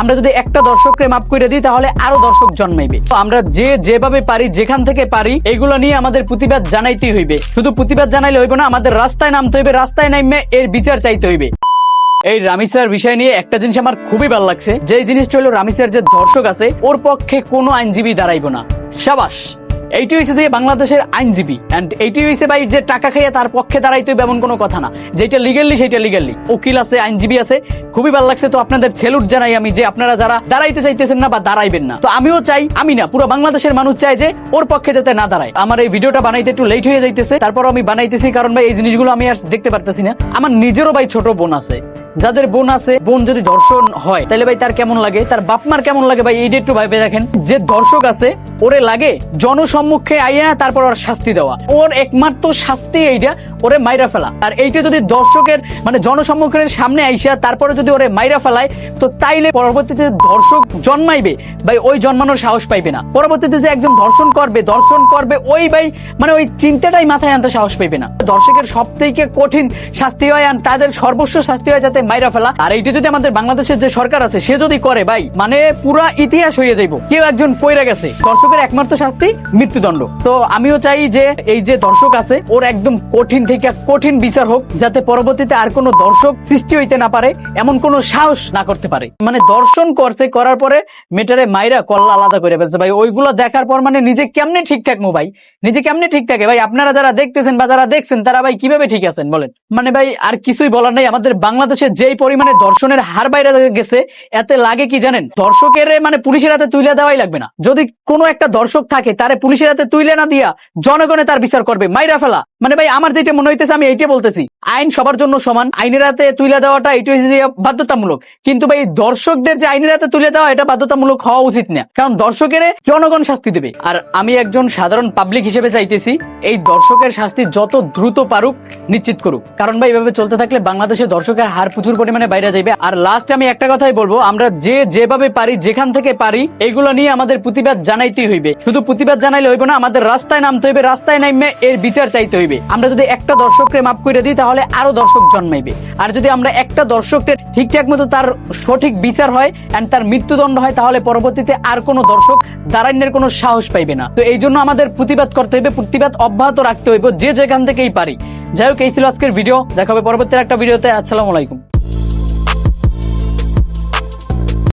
আমরা যদি একটা দর্শককে মাফ করে দিই তাহলে আরো দর্শক জন্মাইবে। তো আমরা যে যেভাবে পারি যেখান থেকে পারি এগুলো নিয়ে আমাদের প্রতিবাদ জানাইতেই হইবে। শুধু প্রতিবাদ জানাইলে হইবে না, আমাদের রাস্তায় নামতে হইবে, রাস্তায় নামে এর বিচার চাইতে হইবে। এই রামিসার বিষয় নিয়ে একটা জিনিস আমার খুবই ভালো লাগছে, যে জিনিসটা হলো রামিসার যে দর্শক আছে ওর পক্ষে কোনো আইনজীবী দাঁড়াইবো না। সাবাস, এইটি হয়েছে যে বাংলাদেশের আইনজীবী, এন্ড এইটি হয়েছে ভাই যে টাকা খাইয়ে তার পক্ষে দাঁড়াইতে হবে এমন কোনো কথা না। যেটা লিগালি সেটা লিগালি, উকিল আছে, আইনজীবী আছে, খুবই ভালো লাগছে। তো আপনাদের সেলুট জানাই আমি যে আপনারা যারা দাঁড়াইতে চাইতেছেন না বা দাঁড়াইবেন না। তো আমিও চাই, আমি না পুরো বাংলাদেশের মানুষ চাই যে ওর পক্ষে যাতে না দাঁড়ায়। আমার এই ভিডিওটা বানাইতে একটু লেট হয়ে যাইতেছে, তারপর আমি বানাইতেছি কারণ ভাই এই জিনিসগুলো আমি আর দেখতে পারতেছি না। আমার নিজেরও ভাই ছোট বোন আছে, যাদের বোন আছে, বোন যদি ধর্ষণ হয় তাহলে ভাই তার কেমন লাগে, তার বাপমার কেমন লাগে ভাই, এইটা একটু ভাবে দেখেন। যে দর্শক আছে ওরে লাগে জনসম্মুখে আইয়া তারপর ওর শাস্তি দেওয়া, ওর একমাত্র শাস্তি এইটা, ওরে মাইরা ফেলা। আর এইটা যদি দর্শকের মানে জনসম্মুখের সামনে আইসা তারপরে যদি ওরে মাইরা ফেলায়, তো তাইলে পরবর্তীতে দর্শক জন্মাইবে ভাই, ওই জন্মানোর সাহস পাইবে না। পরবর্তীতে যে একজন দর্শন করবে ওই ভাই মানে ওই চিন্তাটাই মাথায় আনতে সাহস পাইবে না। দর্শকের সব থেকে কঠিন শাস্তি হয় আর তাদের সর্বস্ব শাস্তি হয় যাতে মাইরা ফেলা। আর এইটা যদি আমাদের বাংলাদেশের যে সরকার আছে সে যদি করে ভাই, মানে পুরা ইতিহাস হয়ে যাইব। কেউ একজন পইরা গেছে, দর্শকের একমাত্র শাস্তি মৃত্যুদণ্ড। তো আমিও চাই যে এই যে দর্শক আছে ওর একদম কঠিন থেকে কঠিন বিচার হোক, যাতে পরবর্তীতে আর কোনো দর্শক সৃষ্টি হইতে না পারে, এমন কোনো সাহস না করতে পারে। মানে দর্শন করছে, করার পরে মেটারে মাইরা কল্লা আলাদা করে ফেলছে ভাই, ওইগুলো দেখার পর মানে নিজে কেমনে ঠিক থাকবো ভাই, নিজে কেমনে ঠিক থাকে ভাই? আপনারা যারা দেখতেছেন বা যারা দেখছেন তারা ভাই কিভাবে ঠিক আছেন বলেন? মানে ভাই আর কিছুই বলার নাই। আমাদের বাংলাদেশে যেই পরিমাণে দর্শনের হার বাইরে গেছে, এতে লাগে কি জানেন, দর্শকের মানে পুলিশের হাতে তুলে দেওয়াই লাগবে না। যদি কোনো একটা দর্শক থাকে তারে পুলিশের হাতে তুলে না দিয়া জনগণে তার বিচার করবে, মাইরা ফেলা। মানে ভাই আমার যেটা মনে হইতেছে আমি এইটা বলতেছি, আইন সবার জন্য সমান, আইনের হাতে তুলে দেওয়াটা এটা হচ্ছে বাধ্যতামূলক। কিন্তু ভাই দর্শকদের যে আইনের হাতে তুলে দেওয়া এটা বাধ্যতামূলক হওয়া উচিত না, কারণ দর্শকের জনগণ শাস্তি দেবে। আর আমি একজন সাধারণ পাবলিক হিসেবে চাইতেছি এই দর্শকের শাস্তি যত দ্রুত পারুক নিশ্চিত করুক, কারণ ভাই এভাবে চলতে থাকলে বাংলাদেশে দর্শকের হার প্রচুর পরিমাণে বাইরে যাবে। আর লাস্টে আমি একটা কথাই বলবো, আমরা যে যেভাবে পারি যেখান থেকে পারি এগুলো নিয়ে আমাদের প্রতিবাদ জানাইতেই হইবে। শুধু প্রতিবাদ জানাইলে হইবে না, আমাদের রাস্তায় নামতে হইবে, রাস্তায় নামে এর বিচার চাইতে হইবে। আমরা যদি একটা দর্শককে মাফ করে দিই তাহলে আরো দর্শক জন্মাইবে। আর যদি আমরা একটা দর্শককে ঠিকঠাক মতো তার সঠিক বিচার হয় এন্ড তার মৃত্যুদণ্ড হয়, তাহলে পরবর্তীতে আর কোনো দর্শক দাঁড়ানোর কোনো সাহস পাইবে না। তো এই জন্য আমাদের প্রতিবাদ করতে হইবে, প্রতিবাদ অব্যাহত রাখতে হইবে যে যেখান থেকেই পারি। যাই হোক, এই ছিল আজকের ভিডিও, দেখা হবে পরবর্তী একটা ভিডিওতে। আসসালামু আলাইকুম।